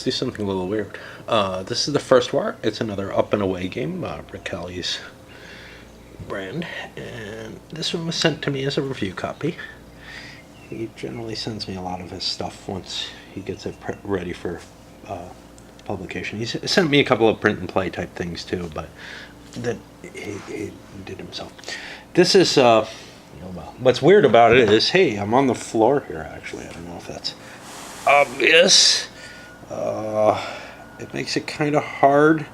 let's do something a little weird. This is the first war. It's another up and away game, Rick Kelly's brand, and this one was sent to me as a review copy. He generally sends me a lot of his stuff once he gets it ready for publication. He sent me a couple of print and play type things too, but that he did himself. This is what's weird about it is, hey, I'm on the floor here. Actually, I don't know if that's obvious. It makes it kind of hard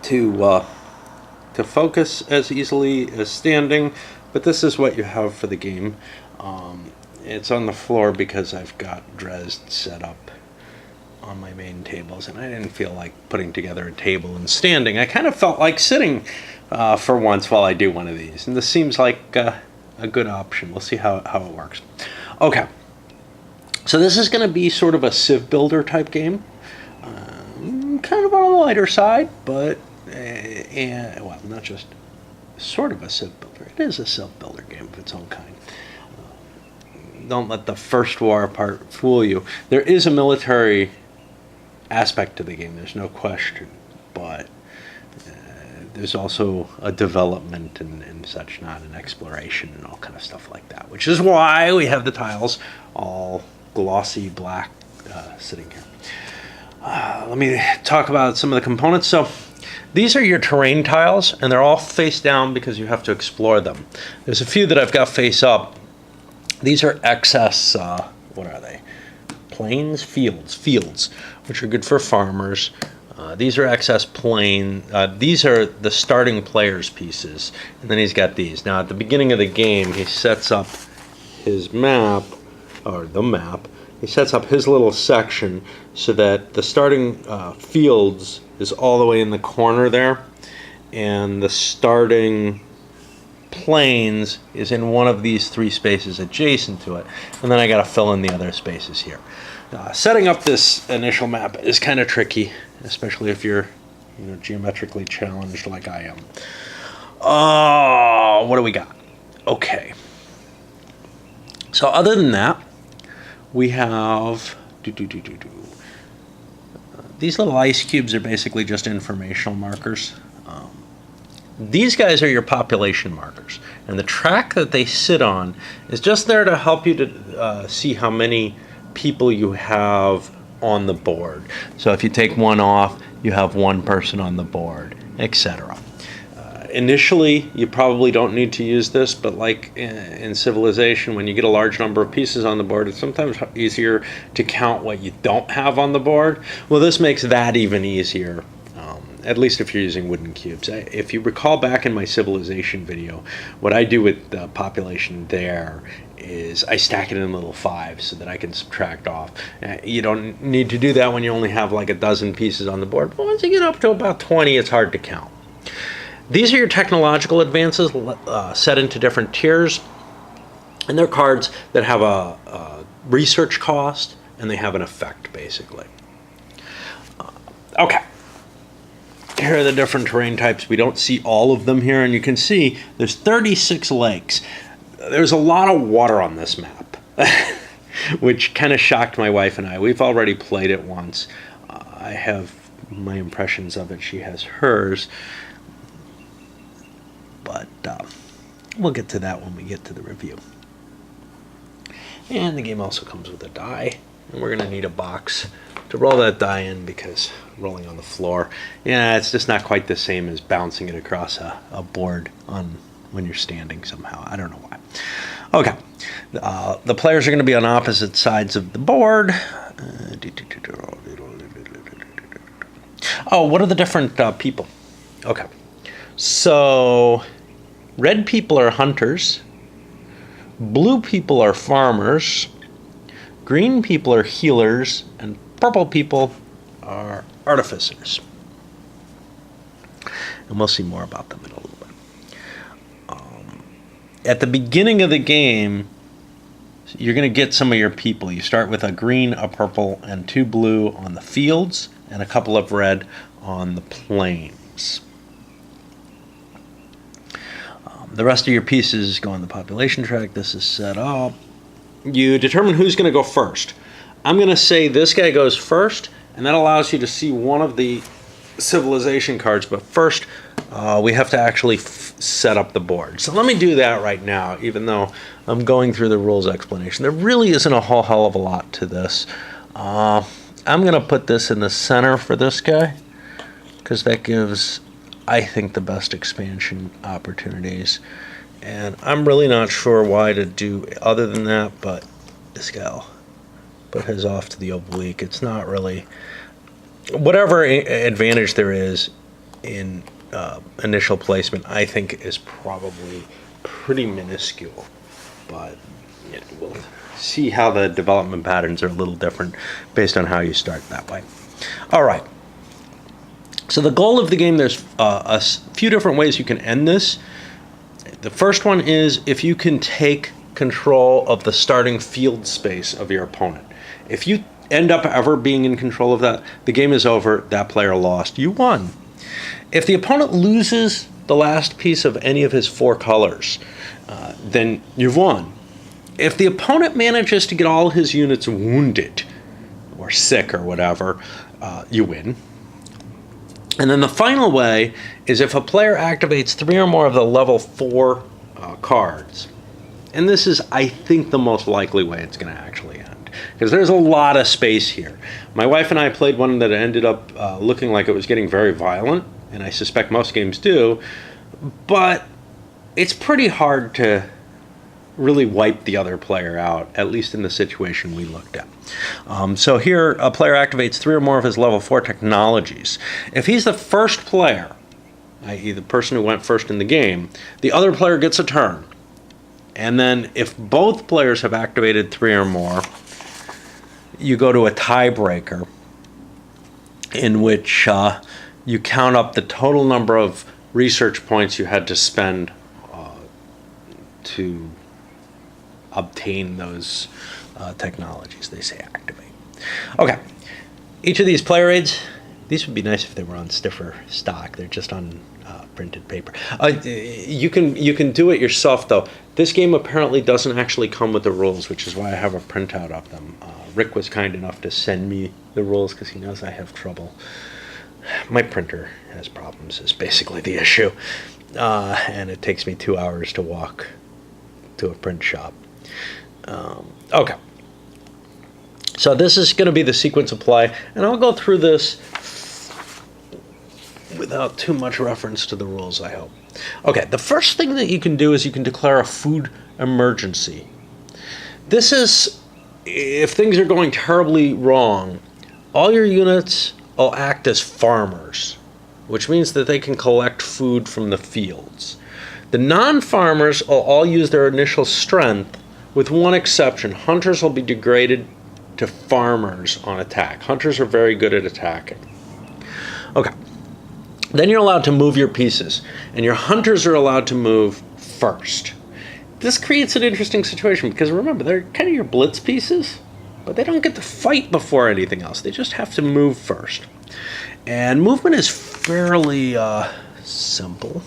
to focus as easily as standing, but this is what you have for the game. It's on the floor because I've got Dresd set up on my main tables, and I didn't feel like putting together a table and standing. I kind of felt like sitting for once while I do one of these, and this seems like a good option. We'll see how it works. Okay, so this is going to be sort of a Civ builder type game, kind of on the lighter side, but well, not just sort of a Civ builder. It is a Civ builder game of its own kind. Don't let the First War part fool you. There is a military aspect to the game, there's no question, but there's also a development and such, not an exploration and all kind of stuff like that, which is why we have the tiles all glossy black sitting here. Let me talk about some of the components. So these are your terrain tiles, and they're all face down because you have to explore them. There's a few that I've got face up. These are excess, what are they? Plains? Fields, which are good for farmers. These are excess plain. These are the starting player's pieces, and then he's got these. Now, at the beginning of the game, he sets up his map, or the map. He sets up his little section so that the starting fields is all the way in the corner there, and the starting plains is in one of these three spaces adjacent to it, and then I got to fill in the other spaces here. Setting up this initial map is kind of tricky, especially if you're geometrically challenged like I am. What do we got? Okay. So other than that, we have these little ice cubes are basically just informational markers. These guys are your population markers, and the track that they sit on is just there to help you to see how many people you have on the board. So if you take one off, you have one person on the board, etc. Initially, you probably don't need to use this, but like in Civilization, when you get a large number of pieces on the board, it's sometimes easier to count what you don't have on the board. Well, this makes that even easier, at least if you're using wooden cubes. If you recall back in my Civilization video, what I do with the population there is I stack it in little fives so that I can subtract off. You don't need to do that when you only have like a dozen pieces on the board. But once you get up to about 20, it's hard to count. These are your technological advances set into different tiers, and they're cards that have a research cost, and they have an effect, basically. Okay. Here are the different terrain types. We don't see all of them here, and you can see there's 36 lakes. There's a lot of water on this map, which kind of shocked my wife and I. We've already played it once. I have my impressions of it. She has hers. But we'll get to that when we get to the review. And the game also comes with a die, and we're going to need a box to roll that die in, because rolling on the floor, yeah, it's just not quite the same as bouncing it across a board when you're standing somehow. I don't know why. Okay, the players are going to be on opposite sides of the board. Oh, what are the different people? Okay, so red people are hunters, blue people are farmers, green people are healers, and purple people are artificers. And we'll see more about them in a little bit. At the beginning of the game, you're going to get some of your people. You start with a green, a purple, and 2 blue on the fields, and a couple of red on the plains. The rest of your pieces go on the population track. This is set up. You determine who's going to go first. I'm going to say this guy goes first, and that allows you to see one of the civilization cards. But first, we have to actually set up the board. So let me do that right now, even though I'm going through the rules explanation. There really isn't a whole hell of a lot to this. I'm going to put this in the center for this guy, because that gives, I think, the best expansion opportunities. And I'm really not sure why to do other than that, but this guy will put his off to the oblique. It's not really, whatever advantage there is in initial placement, I think is probably pretty minuscule. But yeah, we'll see how the development patterns are a little different based on how you start that way. All right. So the goal of the game, there's a few different ways you can end this. The first one is if you can take control of the starting field space of your opponent. If you end up ever being in control of that, the game is over, that player lost, you won. If the opponent loses the last piece of any of his 4 colors, then you've won. If the opponent manages to get all his units wounded or sick or whatever, you win. And then the final way is if a player activates 3 or more of the level 4 cards. And this is, I think, the most likely way it's going to actually end, because there's a lot of space here. My wife and I played one that ended up looking like it was getting very violent, and I suspect most games do, but it's pretty hard to really wipe the other player out, at least in the situation we looked at. So here, a player activates 3 or more of his level 4 technologies. If he's the first player, i.e. the person who went first in the game, the other player gets a turn. And then if both players have activated 3 or more, you go to a tiebreaker in which you count up the total number of research points you had to spend to obtain those technologies. They say activate. Okay, each of these player aids, these would be nice if they were on stiffer stock. They're just on printed paper. You can do it yourself though. This game apparently doesn't actually come with the rules, which is why I have a printout of them. Rick was kind enough to send me the rules because he knows I have trouble. My printer has problems is basically the issue, and it takes me 2 hours to walk to a print shop. Okay, so this is going to be the sequence of play, and I'll go through this without too much reference to the rules, I hope. Okay, the first thing that you can do is you can declare a food emergency. This is, if things are going terribly wrong, all your units will act as farmers, which means that they can collect food from the fields. The non-farmers will all use their initial strength, with one exception. Hunters will be degraded to farmers on attack. Hunters are very good at attacking. Okay. Then you're allowed to move your pieces, and your hunters are allowed to move first. This creates an interesting situation because remember, they're kind of your blitz pieces, but they don't get to fight before anything else. They just have to move first. And movement is fairly simple.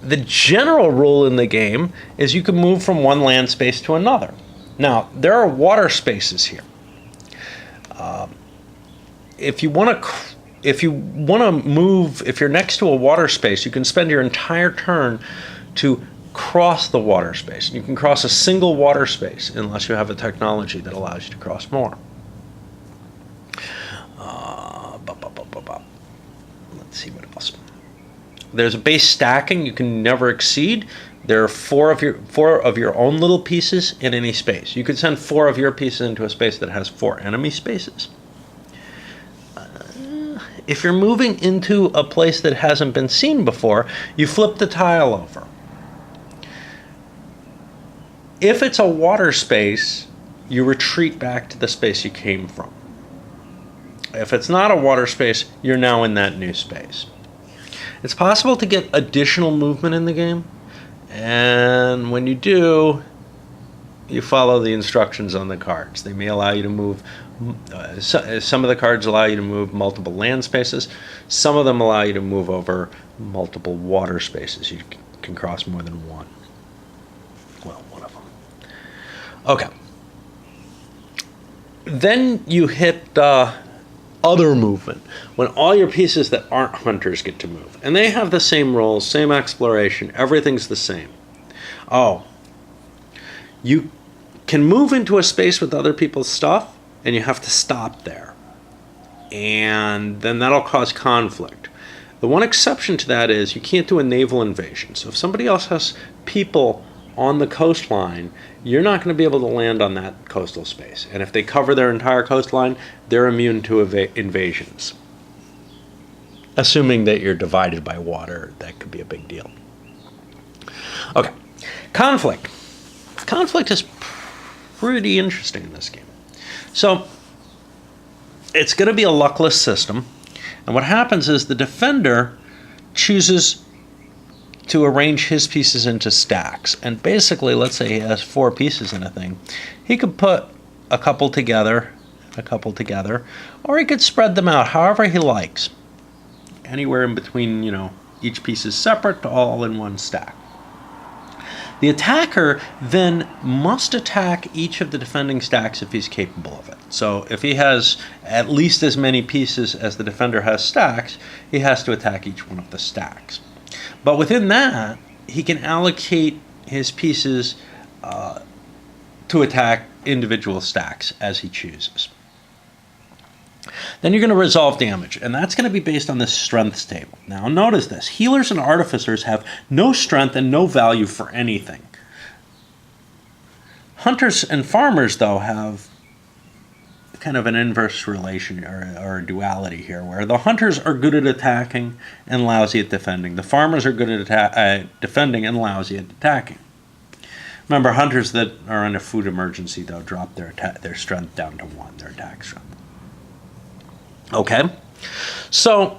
The general rule in the game is you can move from one land space to another. Now, there are water spaces here. If you want to move, if you're next to a water space, you can spend your entire turn to cross the water space. You can cross a single water space unless you have a technology that allows you to cross more. Let's see what else. There's a base stacking you can never exceed. There are four of your own little pieces in any space. You could send 4 of your pieces into a space that has 4 enemy spaces. If you're moving into a place that hasn't been seen before, you flip the tile over. If it's a water space, you retreat back to the space you came from. If it's not a water space, you're now in that new space. It's possible to get additional movement in the game, and when you do, you follow the instructions on the cards. They may allow you to move, some of the cards allow you to move multiple land spaces. Some of them allow you to move over multiple water spaces. You can cross more than one. Well, one of them. Okay. Then you hit other movement, when all your pieces that aren't hunters get to move. And they have the same roles, same exploration, everything's the same. Oh, you can move into a space with other people's stuff, and you have to stop there. And then that'll cause conflict. The one exception to that is you can't do a naval invasion. So if somebody else has people on the coastline, you're not going to be able to land on that coastal space. And if they cover their entire coastline, they're immune to invasions. Assuming that you're divided by water, that could be a big deal. Okay, conflict. Conflict is pretty interesting in this game. So it's going to be a luckless system, and what happens is the defender chooses to arrange his pieces into stacks. And basically, let's say he has 4 pieces in a thing, he could put a couple together, or he could spread them out however he likes, anywhere in between, each piece is separate to all in one stack. The attacker then must attack each of the defending stacks if he's capable of it. So if he has at least as many pieces as the defender has stacks, he has to attack each one of the stacks. But within that, he can allocate his pieces to attack individual stacks as he chooses. Then you're going to resolve damage, and that's going to be based on this strengths table. Now notice this, healers and artificers have no strength and no value for anything. Hunters and farmers, though, have kind of an inverse relation or a duality here, where the hunters are good at attacking and lousy at defending. The farmers are good at defending and lousy at attacking. Remember, hunters that are in a food emergency, though, drop their strength down to 1, their attack strength. Okay, so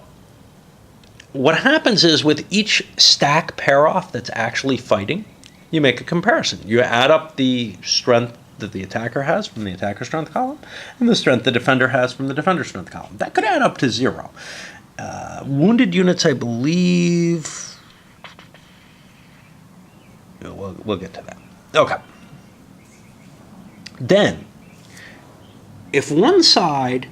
what happens is with each stack pair-off that's actually fighting, you make a comparison. You add up the strength that the attacker has from the attacker strength column and the strength the defender has from the defender strength column. That could add up to 0. Wounded units, I believe... We'll get to that. Okay. Then, if one side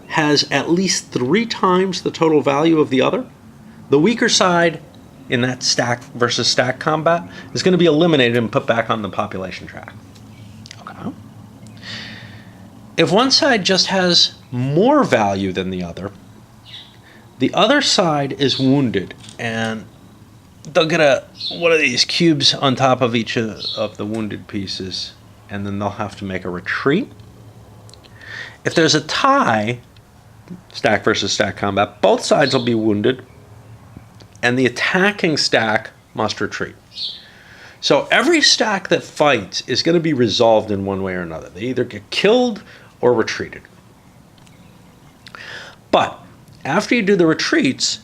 has at least 3 times the total value of the other, the weaker side in that stack versus stack combat is going to be eliminated and put back on the population track. Okay. If one side just has more value than the other side is wounded, and they'll get one of these cubes on top of each of the wounded pieces, and then they'll have to make a retreat. If there's a tie, stack versus stack combat, both sides will be wounded, and the attacking stack must retreat. So every stack that fights is going to be resolved in one way or another. They either get killed or retreated. But after you do the retreats,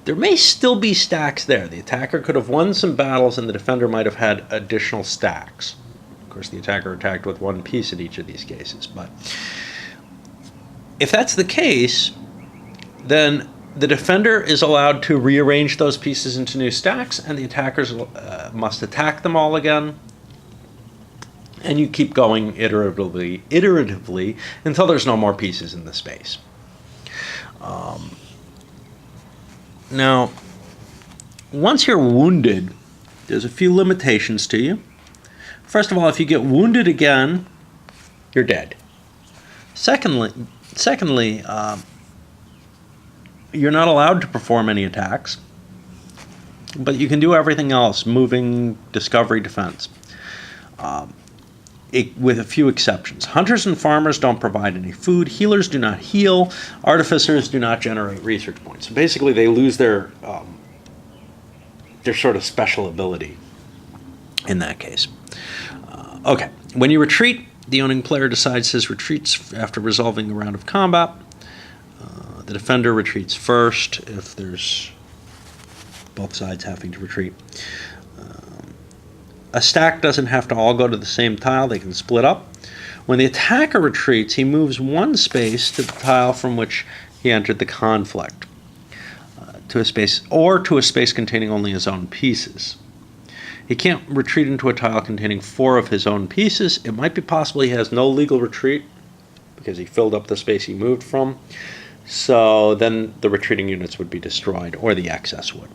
there may still be stacks there. The attacker could have won some battles, and the defender might have had additional stacks. Of course, the attacker attacked with 1 piece in each of these cases, but if that's the case, then the defender is allowed to rearrange those pieces into new stacks, and the attackers must attack them all again. And you keep going iteratively until there's no more pieces in the space. Now, once you're wounded, there's a few limitations to you. First of all, if you get wounded again, you're dead. Secondly, you're not allowed to perform any attacks, but you can do everything else: moving, discovery, defense, with a few exceptions. Hunters and farmers don't provide any food. Healers do not heal. Artificers do not generate research points. So basically, they lose their sort of special ability in that case. Okay, when you retreat, the owning player decides his retreats after resolving a round of combat. The defender retreats first if there's both sides having to retreat. A stack doesn't have to all go to the same tile. They can split up. When the attacker retreats, he moves 1 space to the tile from which he entered the conflict, to a space containing only his own pieces. He can't retreat into a tile containing 4 of his own pieces. It might be possible he has no legal retreat, because he filled up the space he moved from. So then the retreating units would be destroyed, or the excess would,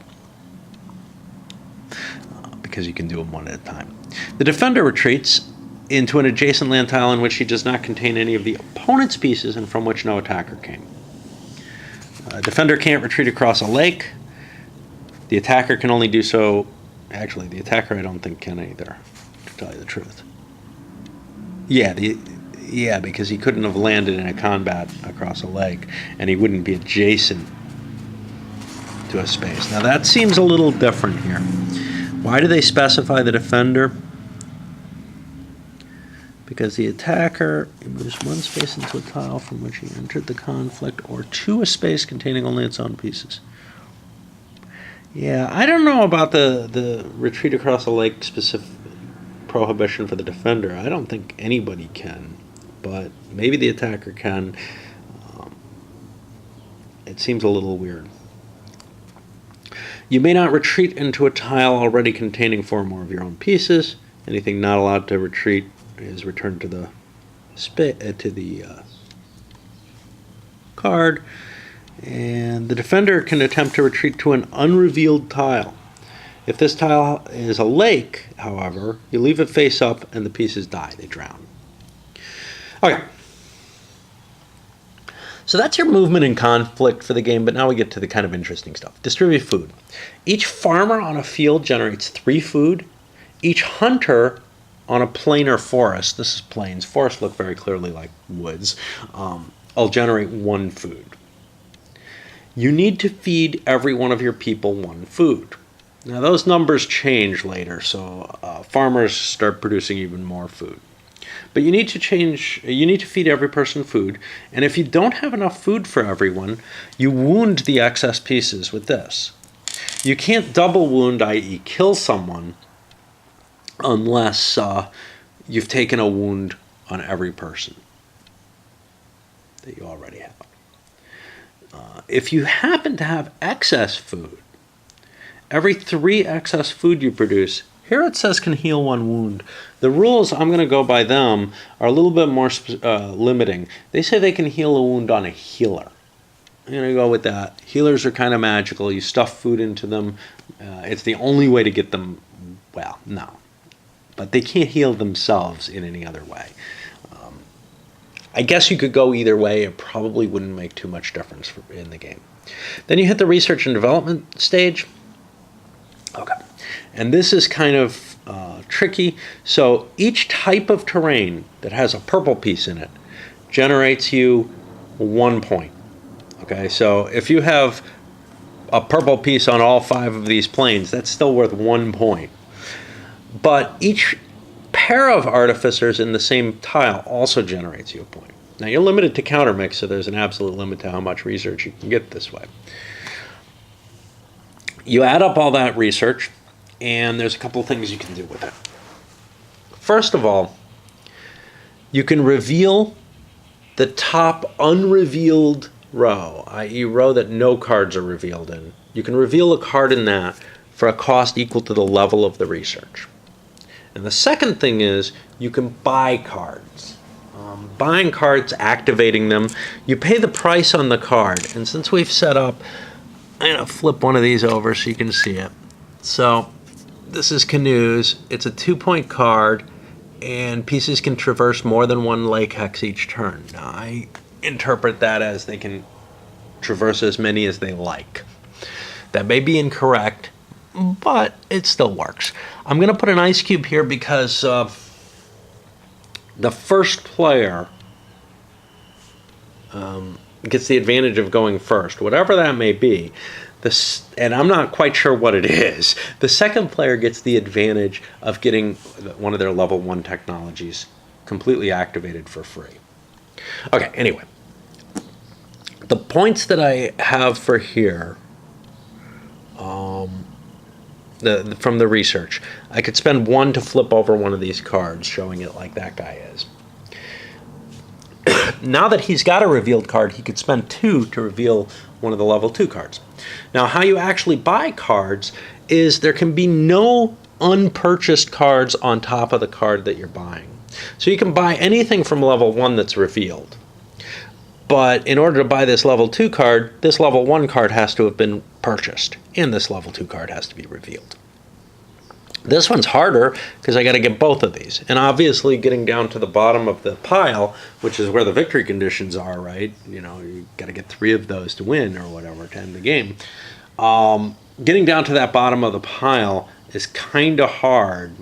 because you can do them one at a time. The defender retreats into an adjacent land tile in which he does not contain any of the opponent's pieces and from which no attacker came. A defender can't retreat across a lake. The attacker can only do so. Actually, the attacker I don't think can either, to tell you the truth. Yeah, because he couldn't have landed in a combat across a lake, and he wouldn't be adjacent to a space. Now that seems a little different here. Why do they specify the defender? Because the attacker moves one space into a tile from which he entered the conflict, or to a space containing only its own pieces. Yeah, I don't know about the retreat across a lake specific prohibition for the defender. I don't think anybody can, but maybe the attacker can. It seems a little weird. You may not retreat into a tile already containing 4 or more of your own pieces. Anything not allowed to retreat is returned to the card. And the defender can attempt to retreat to an unrevealed tile. If this tile is a lake, however, you leave it face up and the pieces die. They drown. Okay. So that's your movement and conflict for the game, but now we get to the kind of interesting stuff. Distribute food. Each farmer on a field generates 3 food. Each hunter on a plain or forest, this is plains, forests look very clearly like woods, will generate 1 food. You need to feed every one of your people 1 food. Now those numbers change later, so farmers start producing even more food. But you need to feed every person food, and if you don't have enough food for everyone, you wound the excess pieces with this. You can't double wound, i.e. kill someone, unless you've taken a wound on every person that you already have. If you happen to have excess food, every 3 excess food you produce, here it says can heal 1 wound. The rules, I'm going to go by them, are a little bit more limiting. They say they can heal a wound on a healer. I'm going to go with that. Healers are kind of magical. You stuff food into them. It's the only way to get them, well, no. But they can't heal themselves in any other way. I guess you could go either way. It probably wouldn't make too much difference in the game. Then you hit the research and development stage. Okay. And this is kind of tricky. So each type of terrain that has a purple piece in it generates you 1 point. Okay, so if you have a purple piece on all 5 of these planes, that's still worth 1 point. But each pair of artificers in the same tile also generates you a point. Now you're limited to countermix, so there's an absolute limit to how much research you can get this way. You add up all that research, and there's a couple of things you can do with it. First of all, you can reveal the top unrevealed row, i.e. row that no cards are revealed in. You can reveal a card in that for a cost equal to the level of the research. And the second thing is you can buy cards. Buying cards, activating them, you pay the price on the card. And since we've set up, I'm going to flip one of these over so you can see it. So this is Canoes. It's a 2-point card, and pieces can traverse more than 1 lake hex each turn. Now, I interpret that as they can traverse as many as they like. That may be incorrect, but it still works. I'm going to put an ice cube here because the first player gets the advantage of going first, whatever that may be. And I'm not quite sure what it is. The second player gets the advantage of getting one of their level 1 technologies completely activated for free. Okay, anyway. The points that I have for here, from the research, I could spend 1 to flip over one of these cards, showing it like that guy is. Now that he's got a revealed card, he could spend 2 to reveal one of the level 2 cards. Now, how you actually buy cards is there can be no unpurchased cards on top of the card that you're buying. So you can buy anything from level 1 that's revealed. But in order to buy this level 2 card, this level 1 card has to have been purchased, and this level 2 card has to be revealed. This one's harder because I got to get both of these. And obviously getting down to the bottom of the pile, which is where the victory conditions are, right? You know, you got to get 3 of those to win or whatever to end the game. Getting down to that bottom of the pile is kind of hard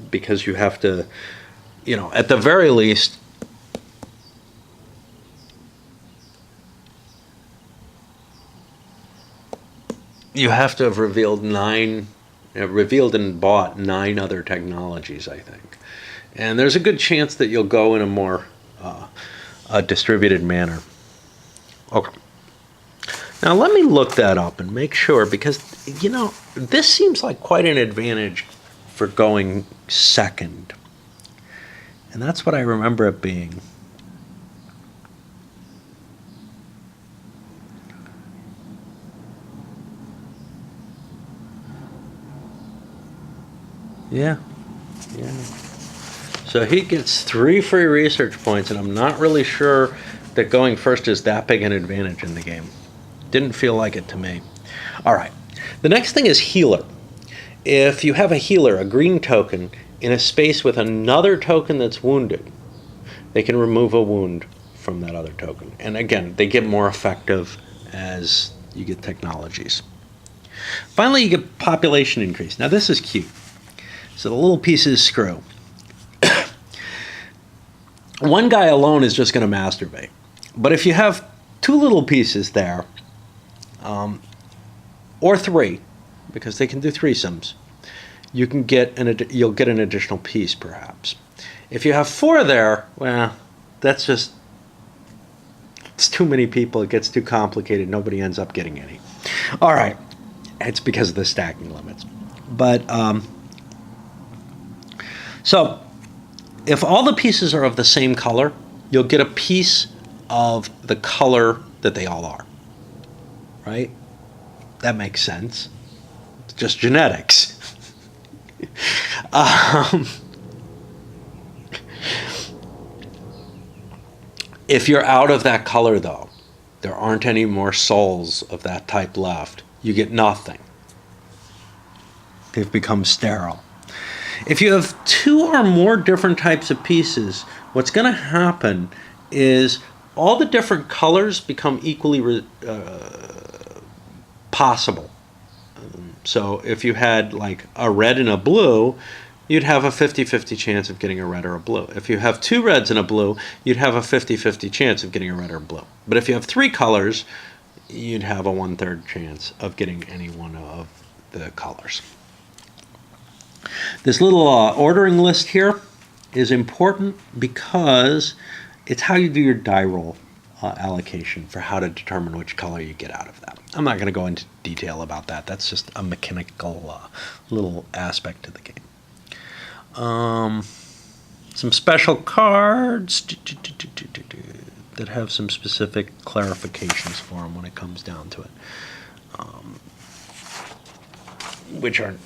because you have to, you know, at the very least, you have to have revealed and bought 9 other technologies, I think. And there's a good chance that you'll go in a more distributed manner. Okay. Now let me look that up and make sure, because, you know, this seems like quite an advantage for going second. And that's what I remember it being. Yeah. So he gets 3 free research points, and I'm not really sure that going first is that big an advantage in the game. Didn't feel like it to me. All right. The next thing is healer. If you have a healer, a green token, in a space with another token that's wounded, they can remove a wound from that other token. And again, they get more effective as you get technologies. Finally, you get population increase. Now this is cute. So the little pieces screw. One guy alone is just going to masturbate. But if you have 2 little pieces there, or 3, because they can do threesomes, you'll get an additional piece perhaps. If you have 4 there, well, it's too many people. It gets too complicated. Nobody ends up getting any. All right. It's because of the stacking limits. But so if all the pieces are of the same color, you'll get a piece of the color that they all are. Right? That makes sense. It's just genetics. If you're out of that color, though, there aren't any more souls of that type left. You get nothing. They've become sterile. If you have 2 or more different types of pieces, what's going to happen is all the different colors become equally possible. So if you had like a red and a blue, you'd have a 50-50 chance of getting a red or a blue. If you have 2 reds and a blue, you'd have a 50-50 chance of getting a red or a blue. But if you have 3 colors, you'd have a 1/3 chance of getting any one of the colors. This little ordering list here is important because it's how you do your die roll allocation for how to determine which color you get out of that. I'm not going to go into detail about that. That's just a mechanical little aspect to the game. Some special cards that have some specific clarifications for them when it comes down to it, which aren't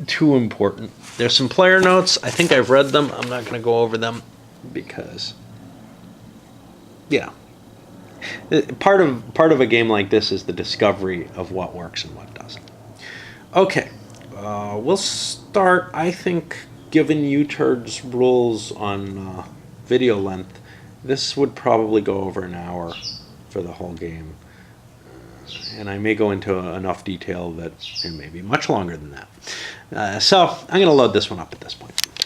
too important. There's some player notes. I think I've read them. I'm not going to go over them because, yeah, part of a game like this is the discovery of what works and what doesn't. Okay, we'll start, I think, given U-Turd's rules on video length, this would probably go over an hour for the whole game. And I may go into enough detail that it may be much longer than that. So I'm going to load this one up at this point.